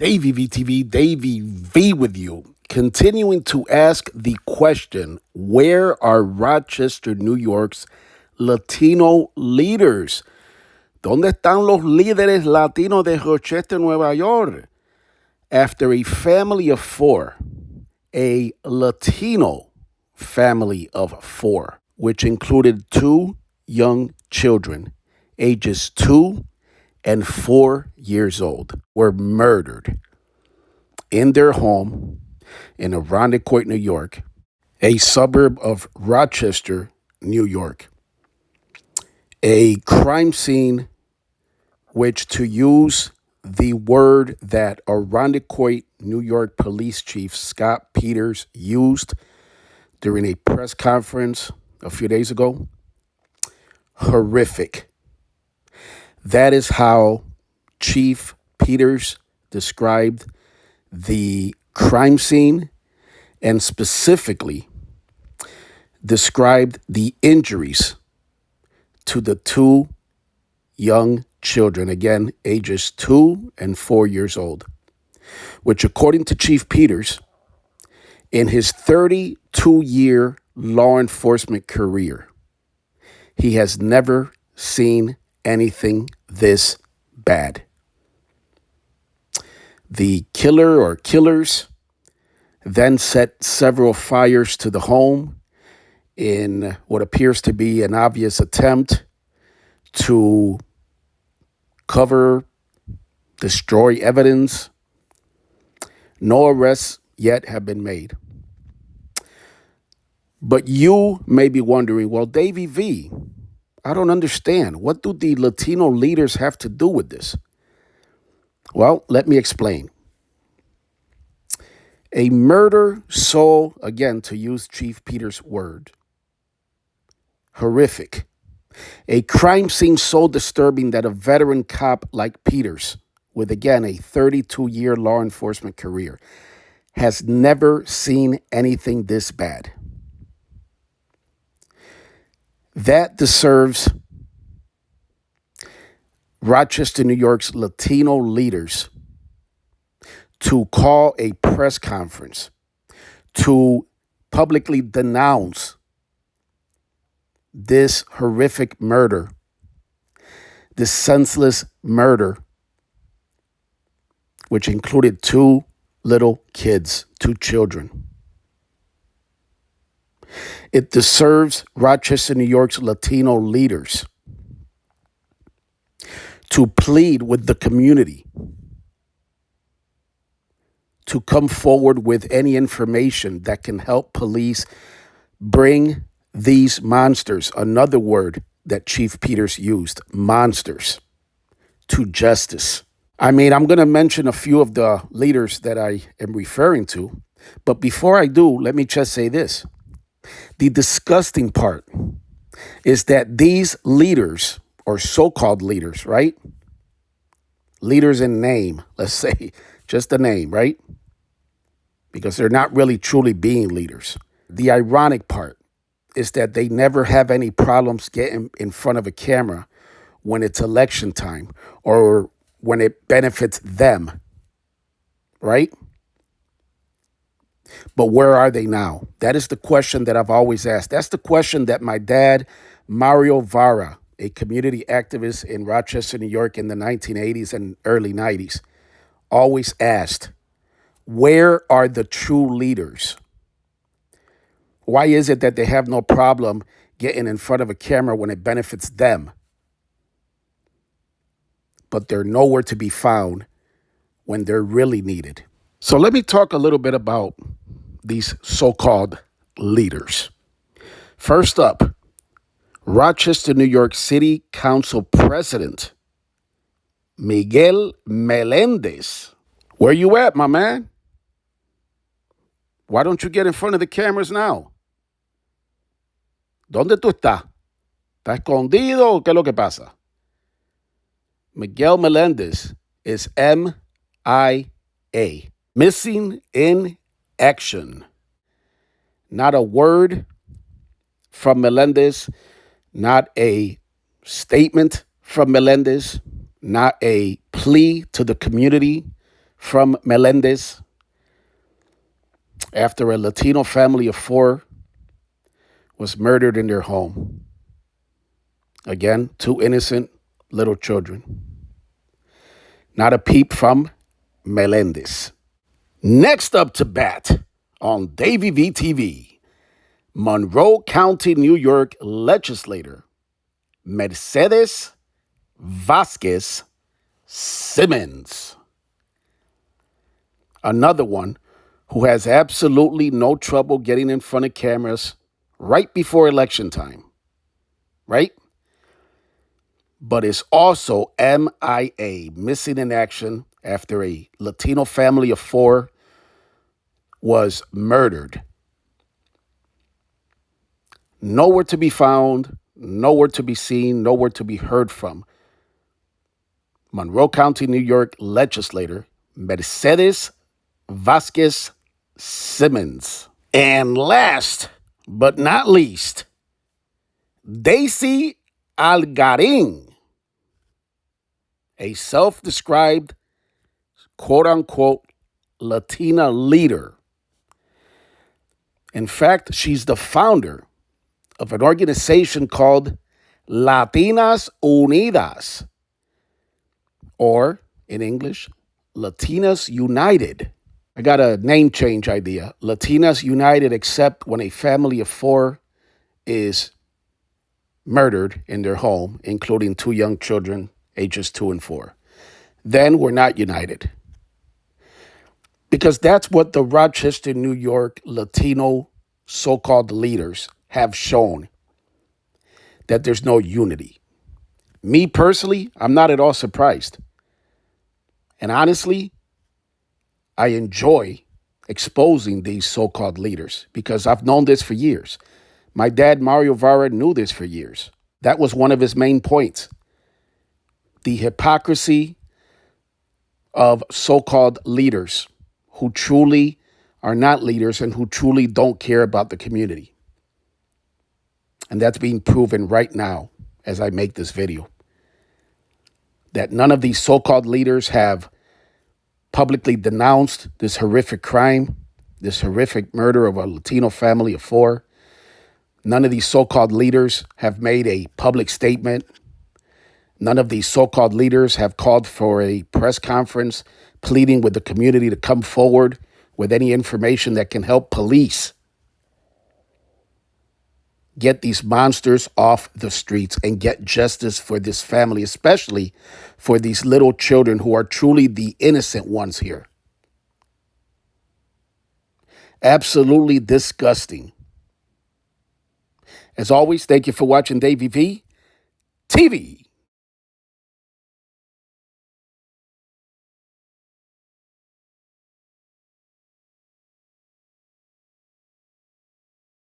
Davey VTV, Davey V with you, continuing to ask the question, where are Rochester, New York's Latino leaders? ¿Dónde están los líderes latinos de Rochester, Nueva York? After a family of four, a Latino family of four, which included two young children, ages 2 and 4 years old, were murdered in their home in Irondequoit, New York, a suburb of Rochester, New York. A crime scene which, to use the word that Irondequoit, New York Police Chief Scott Peters used during a press conference a few days ago, horrific. That is how Chief Peters described the crime scene and specifically described the injuries to the two young children, again, ages 2 and 4 years old, which, according to Chief Peters, in his 32-year law enforcement career, he has never seen anything this bad. The killer or killers then set several fires to the home in what appears to be an obvious attempt to cover, destroy evidence. No arrests yet have been made. But you may be wondering, well, Davey V, I don't understand. What do the Latino leaders have to do with this? Well, let me explain. A murder so, again, to use Chief Peters' word, horrific. A crime scene so disturbing that a veteran cop like Peters, with, again, a 32-year law enforcement career, has never seen anything this bad. That deserves Rochester, New York's Latino leaders to call a press conference to publicly denounce this horrific murder, this senseless murder, which included two little kids, two children. It deserves Rochester, New York's Latino leaders to plead with the community to come forward with any information that can help police bring these monsters, another word that Chief Peters used, monsters, to justice. I mean, I'm going to mention a few of the leaders that I am referring to, but before I do, let me just say this. The disgusting part is that these leaders, or so-called leaders, right? Leaders in name, let's say, just a name, right? Because they're not really truly being leaders. The ironic part is that they never have any problems getting in front of a camera when it's election time or when it benefits them, right? But where are they now? That is the question that I've always asked. That's the question that my dad, Mario Vara, a community activist in Rochester, New York in the 1980s and early 90s, always asked. Where are the true leaders? Why is it that they have no problem getting in front of a camera when it benefits them, but they're nowhere to be found when they're really needed? So let me talk a little bit about these so-called leaders. First up, Rochester, New York City Council President Miguel Melendez. Where you at, my man? Why don't you get in front of the cameras now? ¿Dónde tú estás? ¿Estás escondido o qué es lo que pasa? Miguel Melendez is MIA, missing in action. Not a word from Melendez, not a statement from Melendez, not a plea to the community from Melendez after a Latino family of 4 was murdered in their home. Again, 2 innocent little children. Not a peep from Melendez. Next up to bat on Davey VTV, Monroe County, New York legislator Mercedes Vasquez Simmons. Another one who has absolutely no trouble getting in front of cameras right before election time, right? But is also MIA, missing in action, after a Latino family of 4 was murdered. Nowhere to be found, nowhere to be seen, nowhere to be heard from. Monroe County, New York legislator Mercedes Vasquez Simmons. And last but not least, Daisy Algarin, a self-described, quote-unquote, Latina leader. In fact, she's the founder of an organization called Latinas Unidas, or in English, Latinas United. I got a name change idea. Latinas United, except when a family of 4 is murdered in their home, including 2 young children, ages 2 and 4. Then we're not united. Because that's what the Rochester, New York Latino so-called leaders have shown, that there's no unity. Me personally, I'm not at all surprised. And honestly, I enjoy exposing these so-called leaders because I've known this for years. My dad, Mario Vara, knew this for years. That was one of his main points. The hypocrisy of so-called leaders who truly are not leaders and who truly don't care about the community. And that's being proven right now as I make this video. That none of these so-called leaders have publicly denounced this horrific crime, this horrific murder of a Latino family of 4. None of these so-called leaders have made a public statement. None of these so-called leaders have called for a press conference pleading with the community to come forward with any information that can help police get these monsters off the streets and get justice for this family, especially for these little children who are truly the innocent ones here. Absolutely disgusting. As always, thank you for watching Davey V TV.